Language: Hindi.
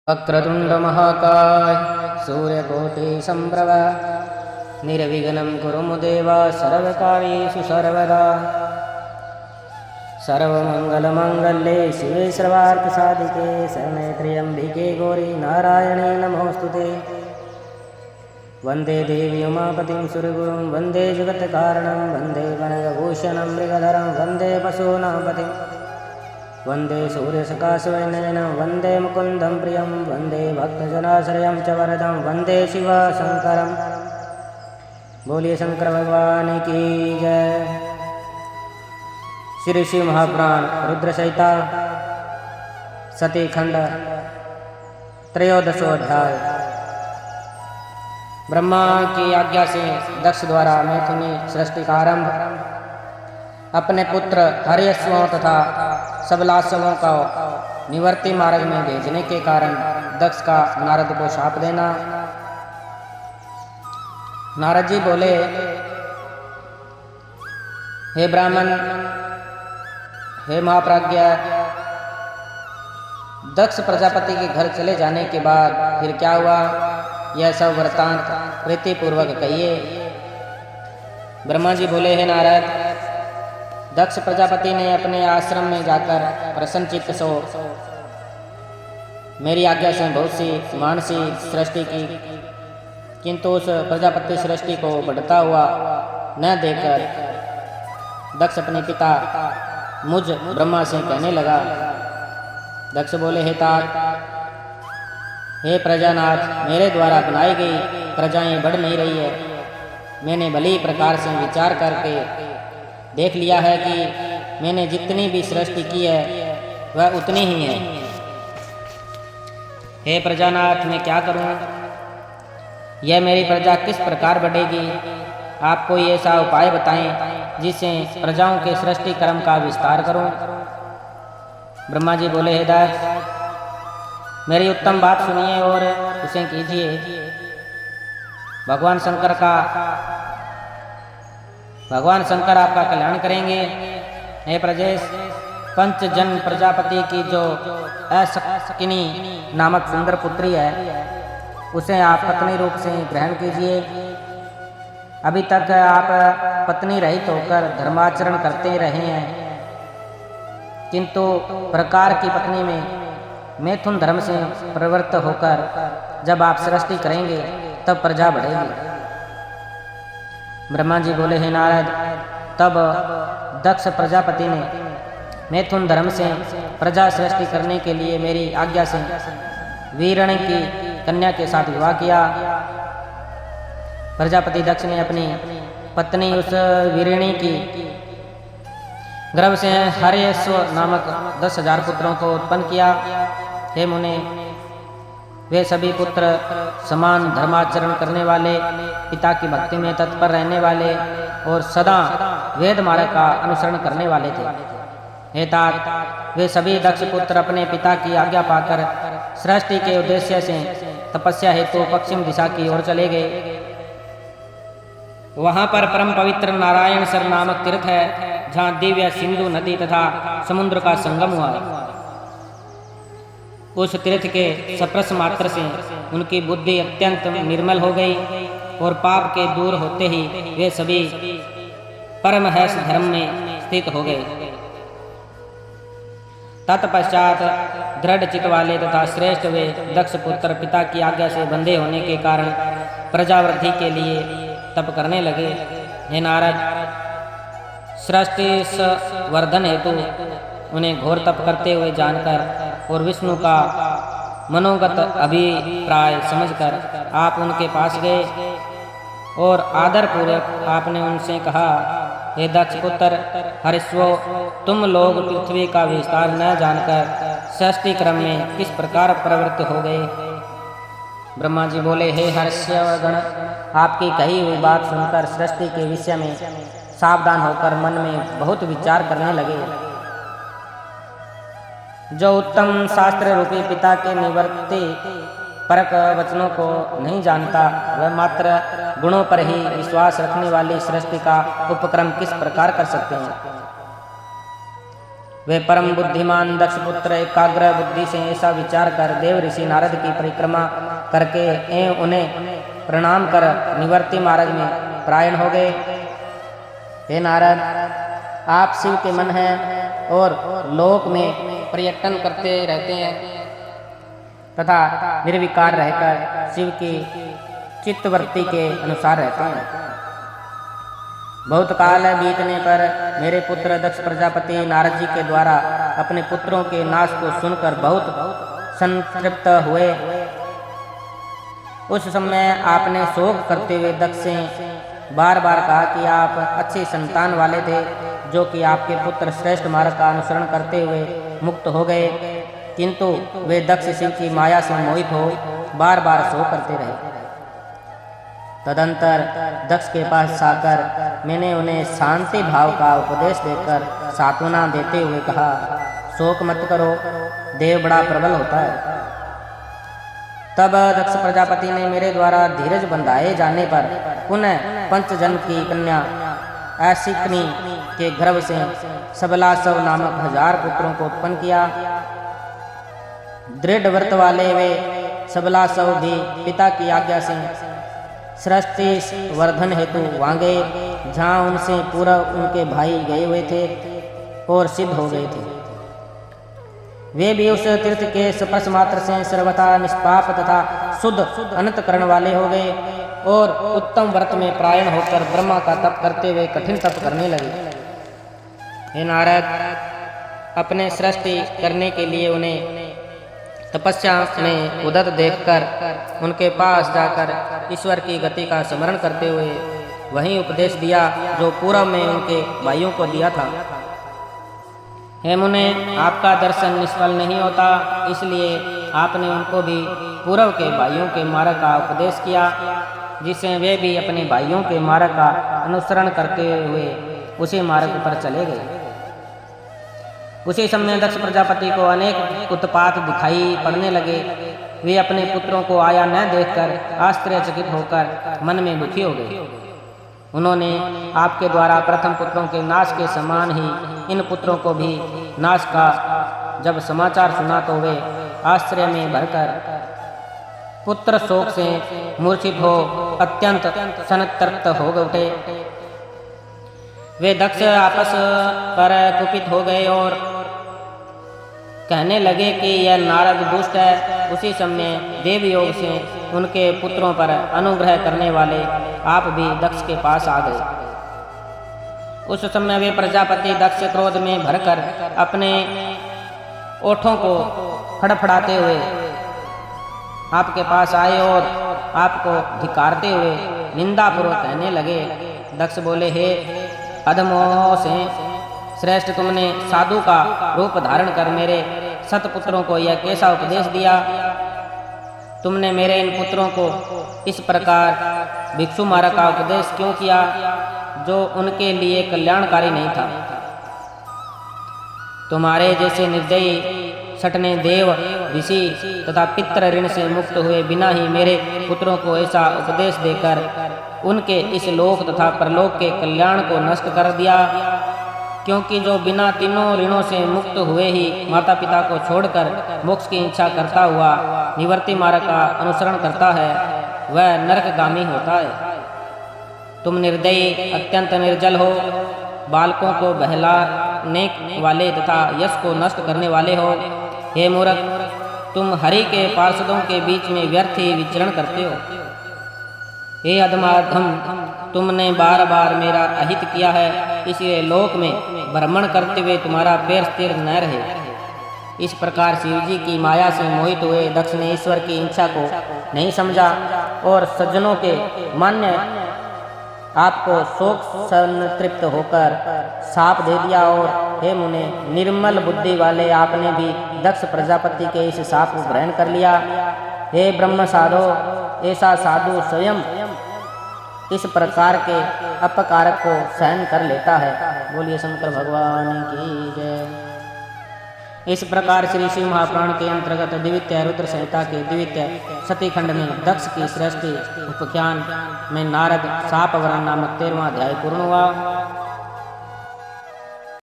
वक्रतुंड महाकाय सूर्यकोटि संप्रभ निर्विघ्नं कुरु देव सर्वकार्येषु सर्वदा। सर्वमंगलमांगल्ये शिवे सर्वार्थसाधिके शरण्ये त्र्यंबिके गौरी नारायणे नमोस्तुते। वंदे देवी उमापतिं सुरगुरुं वंदे जगत्कारणं वंदे गणभूषणं मृगधरं वंदे पशूनां पतिं वंदे सूर्यसकाशवनयनं वंदे मुकुन्दं प्रियं वंदे भक्तजनाश्रयं च वरदं वंदे शिवशङ्करं। बोलिए शंकर भगवान की जय। श्री शिव महापुराण रुद्र संहिता सती खंड त्रयोदशो अध्याय। ब्रह्मा की आज्ञा से दक्ष द्वारा मैथुनी सृष्टि का आरंभ अपने पुत्र हर्यश्वों तथा सबलाश्वों का निवर्ती मार्ग में भेजने के कारण दक्ष का नारद को शाप देना। नारद जी बोले, हे ब्राह्मण, हे महाप्राज्ञ, दक्ष प्रजापति के घर चले जाने के बाद फिर क्या हुआ, यह सब वृत्तांत प्रीतिपूर्वक कहिए। ब्रह्मा जी बोले, हे नारद, दक्ष प्रजापति ने अपने आश्रम में जाकर प्रसन्नचित्त से मेरी आज्ञा से बहुत सी मानसी सृष्टि की, किंतु उस प्रजापति सृष्टि को बढ़ता हुआ न देखकर दक्ष अपने पिता मुझ ब्रह्मा से कहने लगा। दक्ष बोले, हे तात, हे प्रजानाथ, मेरे द्वारा बनाई गई प्रजाएं बढ़ नहीं रही है। मैंने भली प्रकार से विचार करके देख लिया है कि मैंने जितनी भी सृष्टि की है वह उतनी ही है। हे प्रजानाथ, मैं क्या करूं? यह मेरी प्रजा किस प्रकार बढ़ेगी? आप कोई ऐसा उपाय बताएं जिससे प्रजाओं के सृष्टि क्रम का विस्तार करूं। ब्रह्मा जी बोले, हे दक्ष, मेरी उत्तम बात सुनिए और उसे कीजिए। भगवान शंकर आपका कल्याण करेंगे। हे प्रजेश, पंचजन प्रजापति की जो अशकिनी नामक सुंदर पुत्री है, उसे आप पत्नी रूप से ग्रहण कीजिए। अभी तक आप पत्नी रहित होकर धर्माचरण करते रहे हैं, किंतु प्रकार की पत्नी में मैथुन धर्म से प्रवृत्त होकर जब आप सृष्टि करेंगे तब प्रजा बढ़ेगी। ब्रह्मा जी बोले, हे नारद, तब दक्ष प्रजापति ने मैथुन धर्म से प्रजा सृष्टि करने के लिए मेरी आज्ञा से वीरणी की कन्या के साथ विवाह किया। प्रजापति दक्ष ने अपनी पत्नी उस वीरणी की गर्भ से हर्यश्व नामक 10,000 पुत्रों को उत्पन्न किया। हे मुने, वे सभी पुत्र समान धर्माचरण करने वाले, पिता की भक्ति में तत्पर रहने वाले और सदा वेद मार्ग का अनुसरण करने वाले थे। हे तात, वे सभी दक्ष पुत्र अपने पिता की आज्ञा पाकर सृष्टि के उद्देश्य से तपस्या हेतु पश्चिम दिशा की ओर चले गए। वहां पर परम पवित्र नारायण सर नामक तीर्थ है, जहां दिव्य सिंधु नदी तथा समुद्र का संगम हुआ। उस तीर्थ के स्पर्श मात्र से उनकी बुद्धि अत्यंत निर्मल हो गई और पाप के दूर होते ही वे सभी परमहंस धर्म में स्थित हो गए। तत्पश्चात दृढ़ चित्त वाले तथा श्रेष्ठ वे दक्ष पुत्र पिता की आज्ञा से बंधे होने के कारण प्रजावृद्धि के लिए तप करने लगे। हे नारद, सृष्टि वर्धन हेतु उन्हें घोर तप करते हुए जानकर और विष्णु का मनोगत अभिप्राय समझकर आप उनके पास गए और आदर पूर्वक आपने उनसे कहा, हे दक्ष पुत्र हर्यश्वो, तुम लोग पृथ्वी का विस्तार न जानकर सृष्टि क्रम में किस प्रकार प्रवृत्त हो गए? ब्रह्मा जी बोले, हे हर्यश्वगण, आपकी कही हुई बात सुनकर सृष्टि के विषय में सावधान होकर मन में बहुत विचार करने लगे। जो उत्तम शास्त्र रूपी पिता के निवर्ती परक वचनों को नहीं जानता, वह मात्र गुणों पर ही विश्वास रखने वाली सृष्टि का उपक्रम किस प्रकार कर सकते हैं? वे परम बुद्धिमान दक्ष पुत्र एकाग्र बुद्धि से ऐसा विचार कर देव ऋषि नारद की परिक्रमा करके एवं उन्हें प्रणाम कर निवर्ति मार्ग में प्रायण हो गए। हे नारद, आप शिव के मन हैं और लोक में पर्यटन करते रहते हैं तथा निर्विकार रहकर शिव की चित्तवृत्ति के अनुसार रहते हैं। बहुत काल बीतने पर मेरे पुत्र दक्ष प्रजापति नारद जी के द्वारा अपने पुत्रों के नाश को सुनकर बहुत संतृप्त हुए। उस समय आपने शोक करते हुए दक्ष से बार बार कहा कि आप अच्छी संतान वाले थे, जो कि आपके पुत्र श्रेष्ठ मार्ग का अनुसरण करते हुए मुक्त हो गए, किंतु वे दक्ष शिव की माया से मोहित हो बार बार शोक करते रहे। तदंतर दक्ष के पास आकर मैंने उन्हें शांति भाव का उपदेश देकर सांत्वना देते हुए कहा, शोक मत करो, देव बड़ा प्रबल होता है। तब दक्ष प्रजापति ने मेरे द्वारा धीरज बंधाए जाने पर पुनः पंचजन की कन्या ऐसिकनी के गर्भ से सबलासव नामक 1000 पुत्रों को उत्पन्न किया। दृढ़ व्रत वाले वे सबलासव भी पिता की आज्ञा से सृष्टि वर्धन हेतु वहाँ गए, जहाँ उनसे पूर्व उनके भाई गए हुए थे और सिद्ध हो गए थे। वे भी उस तीर्थ के स्पर्श मात्र से सर्वथा निष्पाप तथा शुद्ध अंतःकरण वाले हो गए और उत्तम व्रत में प्रायण होकर ब्रह्मा का तप करते हुए कठिन तप करने लगे। हे नारद, अपने सृष्टि करने के लिए उन्हें तपस्या में उदत देखकर उनके पास जाकर ईश्वर की गति का स्मरण करते हुए वही उपदेश दिया जो पूर्व में उनके भाइयों को दिया था। हे मुने, आपका दर्शन निष्फल नहीं होता, इसलिए आपने उनको भी पूर्व के भाइयों के मार्ग का उपदेश किया, जिससे वे भी अपने भाइयों के मार्ग का अनुसरण करते हुए उसी मार्ग पर चले गए। उसी समय दक्ष प्रजापति को अनेक उत्पात दिखाई पड़ने लगे। वे अपने पुत्रों को आया न देखकर आश्चर्यचकित होकर मन में दुखी हो गए। उन्होंने आपके द्वारा प्रथम पुत्रों के नाश के समान ही इन पुत्रों को भी नाश का जब समाचार सुना तो वे आश्चर्य में भरकर पुत्र शोक से मूर्छित हो अत्यंत संतप्त हो उठे। वे दक्ष आपस पर कुपित हो गए और कहने लगे कि यह नारद दुष्ट है। उसी समय देव योग से उनके पुत्रों पर अनुग्रह करने वाले आप भी दक्ष के पास आ गए। उस समय वे प्रजापति दक्ष क्रोध में भरकर अपने ओठों को फड़फड़ाते हुए आपके पास आए और आपको धिक्कारते हुए निंदापूर्वक कहने लगे। दक्ष बोले, हे अधमों से श्रेष्ठ, तुमने साधु का रूप धारण कर मेरे सतपुत्रों को यह कैसा उपदेश दिया? तुमने मेरे इन पुत्रों को इस प्रकार भिक्षु मार्ग का उपदेश क्यों किया, जो उनके लिए कल्याणकारी नहीं था? तुम्हारे जैसे निर्दयी सटने देव ऋषि तथा पितृ ऋण से मुक्त हुए बिना ही मेरे पुत्रों को ऐसा उपदेश देकर उनके इस लोक तथा परलोक के कल्याण को नष्ट कर दिया। क्योंकि जो बिना तीनों ऋणों से मुक्त हुए ही माता पिता को छोड़कर मोक्ष की इच्छा करता हुआ निवर्ति मार्ग का अनुसरण करता है, वह नरकगामी होता है। तुम निर्दयी अत्यंत निर्जल हो, बालकों को बहलाने वाले तथा यश को नष्ट करने वाले हो। हे मूर्ख, तुम हरि के पार्षदों के बीच में व्यर्थ ही विचरण करते हो। हे अधमाधम, तुमने बार बार मेरा अहित किया है, इसलिए लोक में भ्रमण करते हुए तुम्हारा पैर स्थिर न रहे। इस प्रकार शिव जी की माया से मोहित हुए दक्ष ने ईश्वर की इच्छा को नहीं समझा और सज्जनों के मान्य आपको शोक संतृप्त होकर साप दे दिया। और हे मुने, निर्मल बुद्धि वाले आपने भी दक्ष प्रजापति के इस साप को ग्रहण कर लिया। हे ब्रह्म साधो, ऐसा साधु स्वयं इस प्रकार के अपकारक को सहन कर लेता है। बोलिए शंकर भगवान की जय। इस प्रकार श्री शिव महापुराण के अंतर्गत द्वितीय रुद्र संहिता के द्वितीय सतीखंड में दक्ष की सृष्टि उपाख्यान में नारद शाप वरण नामक 13वां अध्याय पूर्ण हुआ।